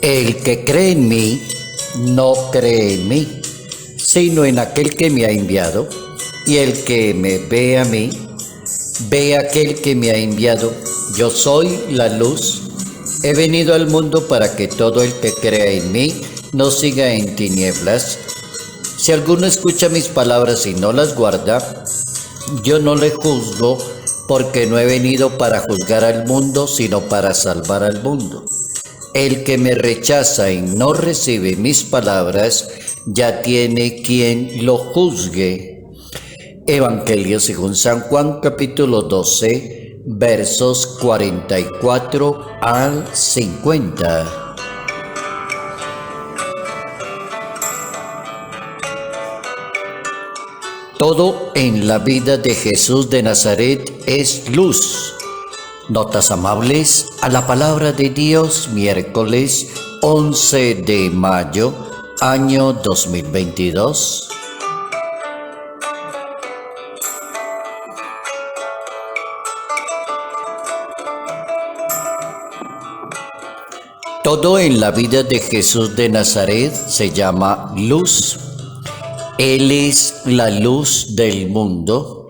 El que cree en mí, no cree en mí, sino en aquel que me ha enviado. Y el que me ve a mí, ve a aquel que me ha enviado. Yo soy la luz. He venido al mundo para que todo el que crea en mí no siga en tinieblas. Si alguno escucha mis palabras y no las guarda, yo no le juzgo, porque no he venido para juzgar al mundo, sino para salvar al mundo. El que me rechaza y no recibe mis palabras, ya tiene quien lo juzgue. Evangelio según San Juan, capítulo 12, versos 44 al 50. Todo en la vida de Jesús de Nazaret es luz. Notas amables a la palabra de Dios, miércoles 11 de mayo, año 2022. Todo en la vida de Jesús de Nazaret se llama luz. Él es la luz del mundo.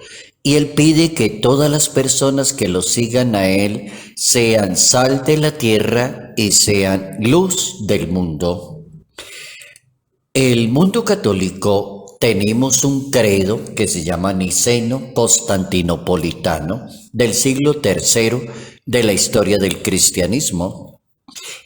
Y Él pide que todas las personas que lo sigan a Él sean sal de la tierra y sean luz del mundo. El mundo católico tenemos un credo que se llama niceno-constantinopolitano del siglo III de la historia del cristianismo.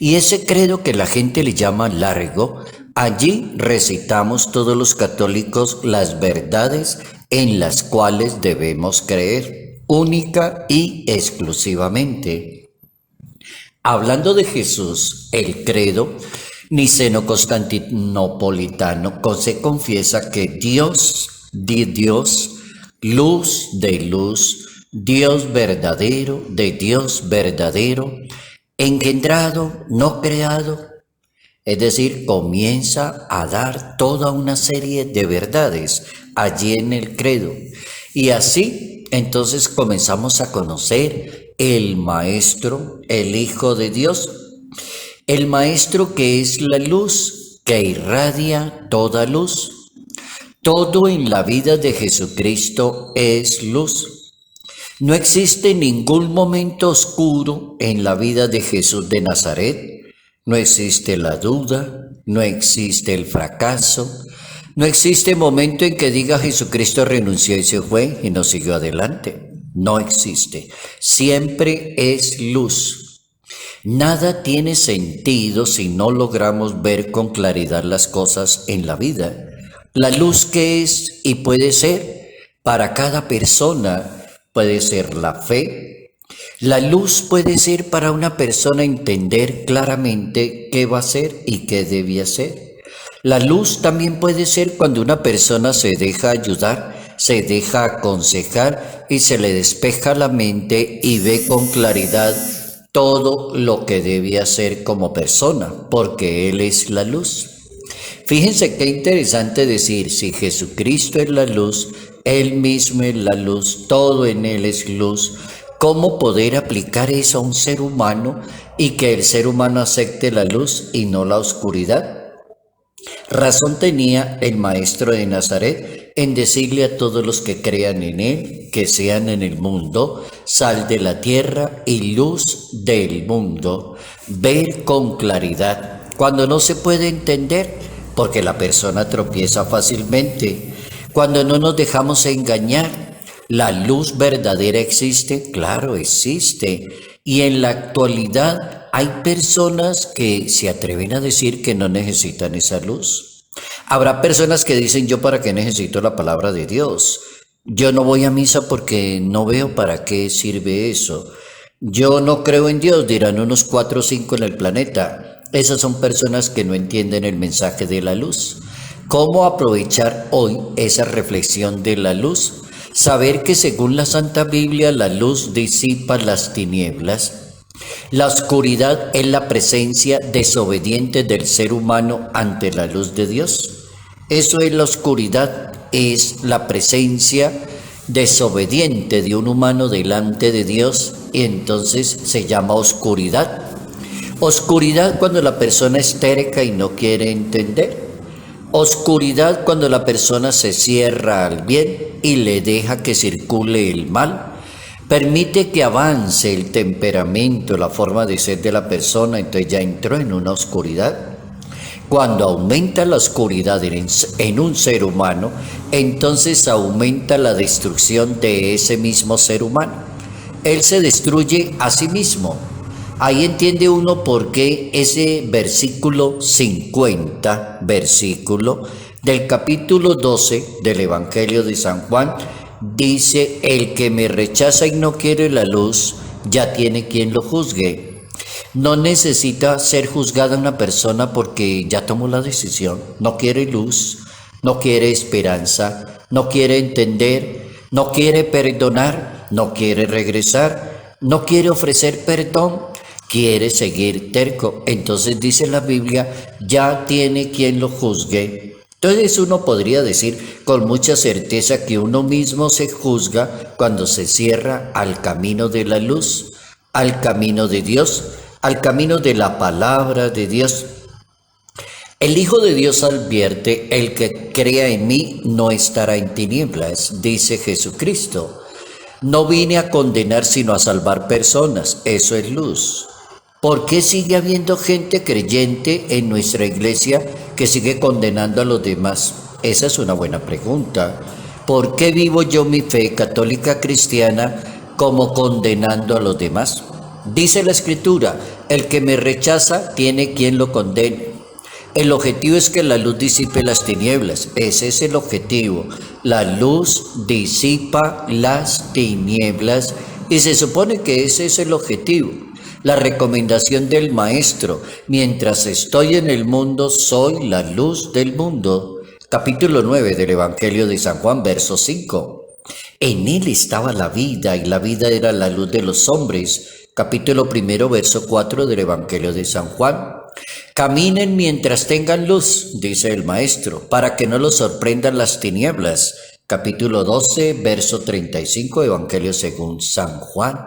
Y ese credo que la gente le llama largo, allí recitamos todos los católicos las verdades en las cuales debemos creer, única y exclusivamente. Hablando de Jesús, el credo niceno-constantinopolitano se confiesa que Dios de Dios, luz de luz, Dios verdadero de Dios verdadero, engendrado, no creado. Es decir, comienza a dar toda una serie de verdades allí en el credo. Y así, entonces comenzamos a conocer el Maestro, el Hijo de Dios, el Maestro que es la luz, que irradia toda luz. Todo en la vida de Jesucristo es luz. No existe ningún momento oscuro en la vida de Jesús de Nazaret. No existe la duda, no existe el fracaso, no existe momento en que diga Jesucristo renunció y se fue y no siguió adelante. No existe. Siempre es luz. Nada tiene sentido si no logramos ver con claridad las cosas en la vida. La luz que es y puede ser para cada persona puede ser la fe. La luz puede ser para una persona entender claramente qué va a hacer y qué debe hacer. La luz también puede ser cuando una persona se deja ayudar, se deja aconsejar y se le despeja la mente y ve con claridad todo lo que debe hacer como persona, porque Él es la luz. Fíjense qué interesante decir, si Jesucristo es la luz, Él mismo es la luz, todo en Él es luz. ¿Cómo poder aplicar eso a un ser humano y que el ser humano acepte la luz y no la oscuridad? Razón tenía el Maestro de Nazaret en decirle a todos los que crean en Él, que sean en el mundo, sal de la tierra y luz del mundo. Ver con claridad, cuando no se puede entender, porque la persona tropieza fácilmente, cuando no nos dejamos engañar. ¿La luz verdadera existe? Claro, existe. Y en la actualidad hay personas que se atreven a decir que no necesitan esa luz. Habrá personas que dicen, yo para qué necesito la palabra de Dios. Yo no voy a misa porque no veo para qué sirve eso. Yo no creo en Dios, dirán unos 4 o 5 en el planeta. Esas son personas que no entienden el mensaje de la luz. ¿Cómo aprovechar hoy esa reflexión de la luz? Saber que según la Santa Biblia la luz disipa las tinieblas. La oscuridad es la presencia desobediente del ser humano ante la luz de Dios. Eso es la oscuridad, es la presencia desobediente de un humano delante de Dios y entonces se llama oscuridad. Oscuridad cuando la persona es terca y no quiere entender. Oscuridad cuando la persona se cierra al bien y le deja que circule el mal. Permite que avance el temperamento, la forma de ser de la persona, entonces ya entró en una oscuridad. Cuando aumenta la oscuridad en un ser humano, entonces aumenta la destrucción de ese mismo ser humano. Él se destruye a sí mismo. Ahí entiende uno por qué ese versículo 50, versículo del capítulo 12 del Evangelio de San Juan, dice: el que me rechaza y no quiere la luz, ya tiene quien lo juzgue. No necesita ser juzgada una persona porque ya tomó la decisión. No quiere luz, no quiere esperanza, no quiere entender, no quiere perdonar, no quiere regresar, no quiere ofrecer perdón, quiere seguir terco. Entonces dice la Biblia, ya tiene quien lo juzgue. Entonces uno podría decir con mucha certeza que uno mismo se juzga cuando se cierra al camino de la luz, al camino de Dios, al camino de la palabra de Dios. El Hijo de Dios advierte: el que crea en mí no estará en tinieblas, dice Jesucristo. No vine a condenar sino a salvar personas, eso es luz. ¿Por qué sigue habiendo gente creyente en nuestra iglesia que sigue condenando a los demás? Esa es una buena pregunta. ¿Por qué vivo yo mi fe católica cristiana como condenando a los demás? Dice la Escritura: el que me rechaza tiene quien lo condene. El objetivo es que la luz disipe las tinieblas. Ese es el objetivo. La luz disipa las tinieblas y se supone que ese es el objetivo. La recomendación del Maestro: mientras estoy en el mundo, soy la luz del mundo. Capítulo 9 del Evangelio de San Juan, verso 5. En él estaba la vida y la vida era la luz de los hombres. Capítulo 1, verso 4 del Evangelio de San Juan. Caminen mientras tengan luz, dice el Maestro, para que no los sorprendan las tinieblas. Capítulo 12, verso 35, Evangelio según San Juan.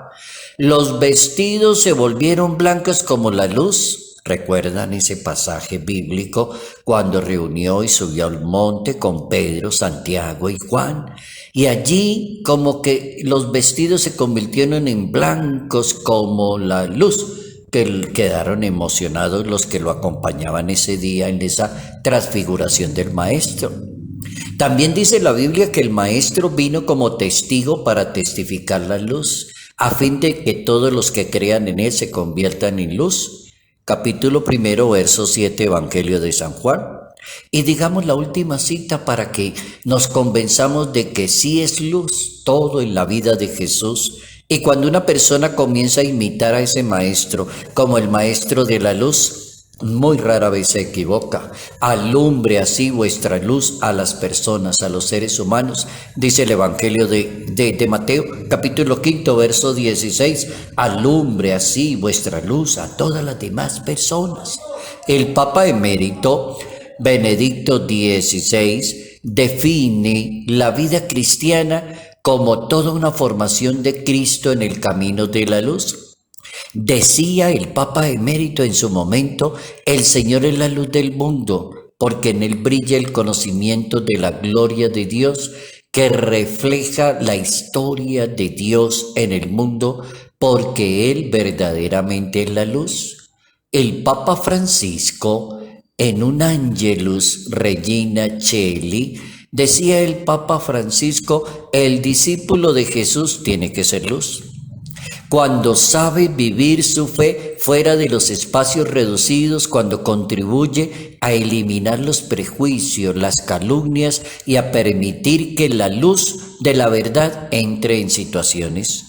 Los vestidos se volvieron blancos como la luz. ¿Recuerdan ese pasaje bíblico cuando reunió y subió al monte con Pedro, Santiago y Juan? Y allí como que los vestidos se convirtieron en blancos como la luz, que quedaron emocionados los que lo acompañaban ese día en esa transfiguración del Maestro. También dice la Biblia que el Maestro vino como testigo para testificar la luz, a fin de que todos los que crean en él se conviertan en luz. Capítulo 1, verso 7, Evangelio de San Juan. Y digamos la última cita para que nos convenzamos de que sí es luz todo en la vida de Jesús. Y cuando una persona comienza a imitar a ese Maestro como el Maestro de la luz, muy rara vez se equivoca. Alumbre así vuestra luz a las personas, a los seres humanos, dice el Evangelio de Mateo, capítulo 5, verso 16. Alumbre así vuestra luz a todas las demás personas. El Papa emérito Benedicto XVI define la vida cristiana como toda una formación de Cristo en el camino de la luz. Decía el Papa emérito en su momento: el Señor es la luz del mundo, porque en él brilla el conocimiento de la gloria de Dios, que refleja la historia de Dios en el mundo, porque él verdaderamente es la luz. El Papa Francisco, en un Angelus Regina Caeli, decía el Papa Francisco: el discípulo de Jesús tiene que ser luz. Cuando sabe vivir su fe fuera de los espacios reducidos, cuando contribuye a eliminar los prejuicios, las calumnias y a permitir que la luz de la verdad entre en situaciones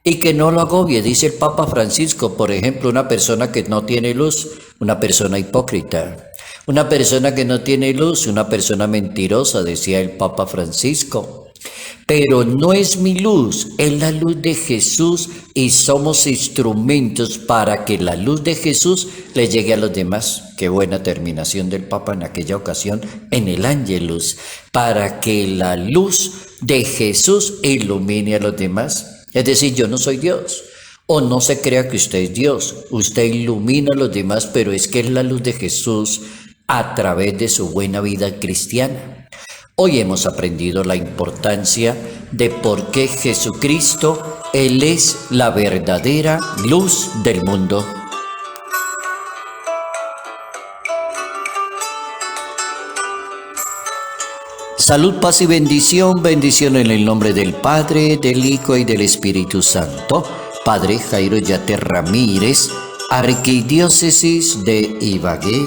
y que no lo agobie. Dice el Papa Francisco, por ejemplo, una persona que no tiene luz, una persona hipócrita. Una persona que no tiene luz, una persona mentirosa, decía el Papa Francisco. Pero no es mi luz, es la luz de Jesús y somos instrumentos para que la luz de Jesús le llegue a los demás. Qué buena terminación del Papa en aquella ocasión en el Ángelus, para que la luz de Jesús ilumine a los demás. Es decir, yo no soy Dios. O no se crea que usted es Dios. Usted ilumina a los demás, pero es que es la luz de Jesús a través de su buena vida cristiana. Hoy hemos aprendido la importancia de por qué Jesucristo, Él es la verdadera luz del mundo. Salud, paz y bendición. Bendición en el nombre del Padre, del Hijo y del Espíritu Santo. Padre Jairo Yate Ramírez, Arquidiócesis de Ibagué.